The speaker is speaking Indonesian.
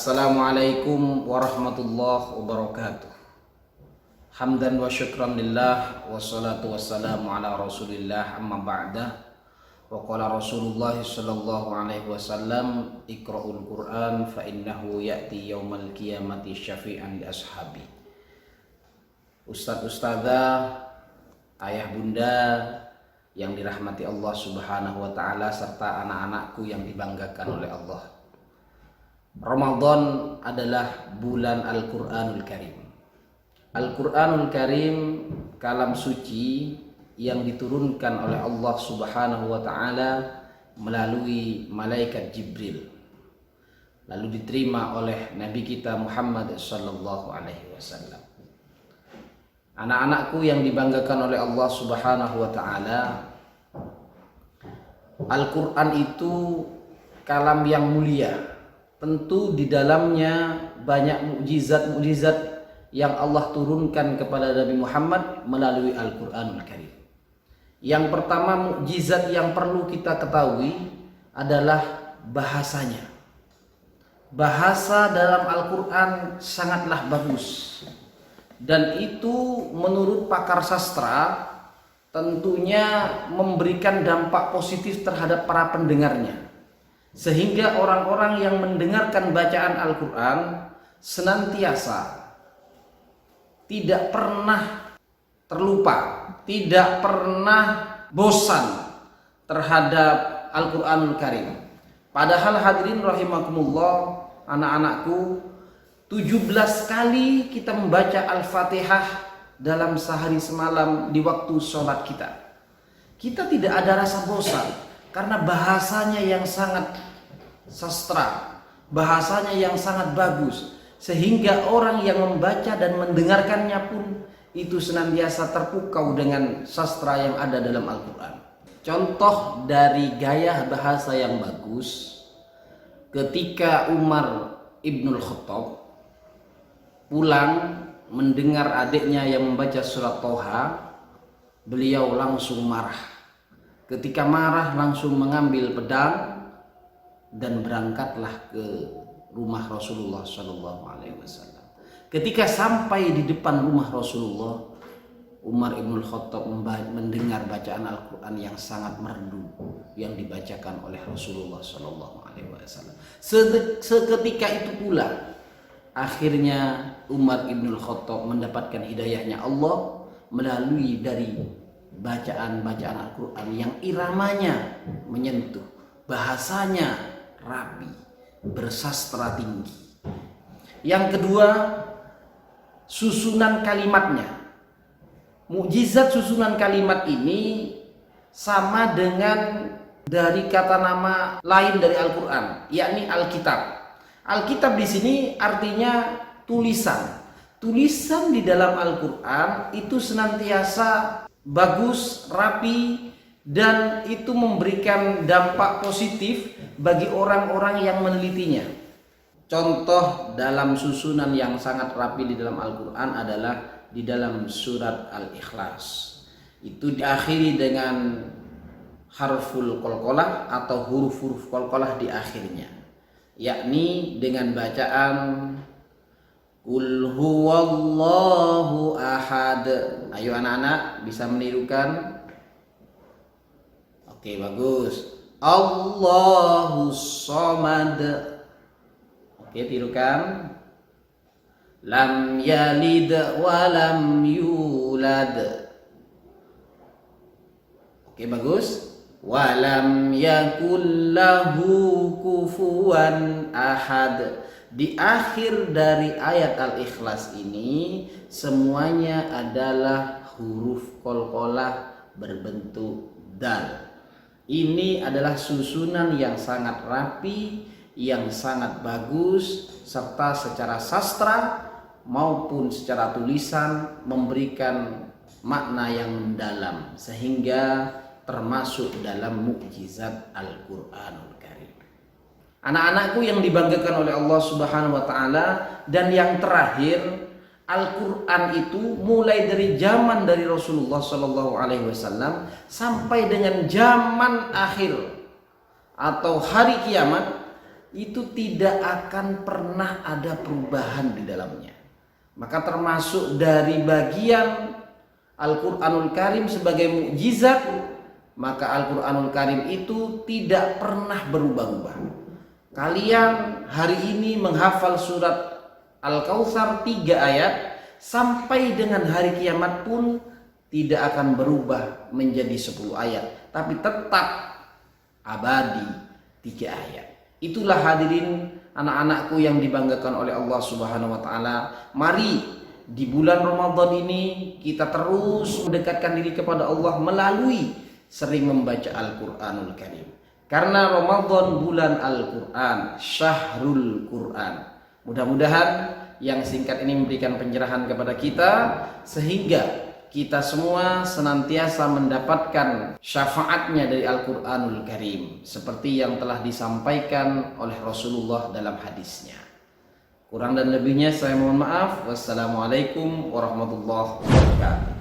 Assalamualaikum warahmatullahi wabarakatuh. Hamdan wa syukran lillah, wassalatu wassalamu ala rasulillah, amma ba'da. Wa qala Rasulullah sallallahu alaihi wasallam, iqra'ul Qur'an fa innahu ya'ti yaumal qiyamati syafi'an li ashabi. Ustadz-ustadzah, ayah bunda yang dirahmati Allah subhanahu wa ta'ala, serta anak-anakku yang dibanggakan oleh Allah. Ramadan adalah bulan Al-Quranul Karim. Al-Quranul Karim kalam suci yang diturunkan oleh Allah subhanahu wa ta'ala melalui malaikat Jibril, lalu diterima oleh Nabi kita Muhammad sallallahu alaihi wasallam. Anak-anakku yang dibanggakan oleh Allah subhanahu wa ta'ala, Al-Quran itu kalam yang mulia. Tentu di dalamnya banyak mukjizat-mukjizat yang Allah turunkan kepada Nabi Muhammad melalui Al-Quranul Karim. Yang pertama, mukjizat yang perlu kita ketahui adalah bahasanya. Bahasa dalam Al-Quran sangatlah bagus. Dan itu menurut pakar sastra tentunya memberikan dampak positif terhadap para pendengarnya. Sehingga orang-orang yang mendengarkan bacaan Al-Quran senantiasa tidak pernah terlupa, tidak pernah bosan terhadap Al-Quranul Karim. Padahal hadirin rahimakumullah, anak-anakku, 17 kali kita membaca Al-Fatihah dalam sehari semalam di waktu sholat kita. Kita tidak ada rasa bosan karena bahasanya yang sangat sastra, bahasanya yang sangat bagus, sehingga orang yang membaca dan mendengarkannya pun itu senantiasa terpukau dengan sastra yang ada dalam Al-Quran. Contoh dari gaya bahasa yang bagus, ketika Umar Ibnul Khattab pulang mendengar adiknya yang membaca surat Toha, beliau langsung marah. Ketika marah langsung mengambil pedang dan berangkatlah ke rumah Rasulullah Shallallahu Alaihi Wasallam. Ketika sampai di depan rumah Rasulullah, Umar Ibnul Khattab mendengar bacaan Al-Quran yang sangat merdu yang dibacakan oleh Rasulullah Shallallahu Alaihi Wasallam. Seketika itu pula akhirnya Umar Ibnul Khattab mendapatkan hidayahnya Allah melalui dari bacaan-bacaan Al-Quran yang iramanya menyentuh, bahasanya rapi, bersastra tinggi. Yang kedua, susunan kalimatnya. Mukjizat susunan kalimat ini sama dengan dari kata nama lain dari Al-Quran, yakni Alkitab. Alkitab di sini artinya tulisan. Tulisan di dalam Al-Quran itu senantiasa bagus, rapi, dan itu memberikan dampak positif bagi orang-orang yang menelitinya. Contoh dalam susunan yang sangat rapi di dalam Al-Quran adalah di dalam surat Al-Ikhlas. Itu diakhiri dengan harful qalqalah atau huruf-huruf qalqalah di akhirnya, yakni dengan bacaan Qul huwallahu ahad. Ayo anak-anak bisa menirukan? Oke, bagus. Allahus samad. Oke, tirukan. Lam yalid wa lam yulad. Oke, bagus. Wa lam yakul lahu kufuwan ahad. Di akhir dari ayat Al-Ikhlas ini semuanya adalah huruf qalqalah berbentuk dal. Ini adalah susunan yang sangat rapi, yang sangat bagus, serta secara sastra maupun secara tulisan memberikan makna yang mendalam, sehingga termasuk dalam mukjizat Al-Quranul Karim. Anak-anakku yang dibanggakan oleh Allah Subhanahu wa ta'ala, dan yang terakhir, Al-Quran itu mulai dari zaman dari Rasulullah Sallallahu Alaihi Wasallam sampai dengan zaman akhir atau hari kiamat, itu tidak akan pernah ada perubahan di dalamnya. Maka termasuk dari bagian Al-Quranul Karim sebagai mukjizat, maka Al-Quranul Karim itu tidak pernah berubah-ubah. Kalian hari ini menghafal surat Al-Kautsar 3 ayat, sampai dengan hari kiamat pun tidak akan berubah menjadi 10 ayat, tapi tetap abadi 3 ayat. Itulah hadirin anak-anakku yang dibanggakan oleh Allah Subhanahu wa taala. Mari di bulan Ramadan ini kita terus mendekatkan diri kepada Allah melalui sering membaca Al-Qur'anul Karim. Karena Ramadan bulan Al-Qur'an, syahrul Qur'an. Mudah-mudahan yang singkat ini memberikan pencerahan kepada kita sehingga kita semua senantiasa mendapatkan syafaatnya dari Al-Quranul Karim seperti yang telah disampaikan oleh Rasulullah dalam hadisnya. Kurang dan lebihnya saya mohon maaf. Wassalamualaikum warahmatullahi wabarakatuh.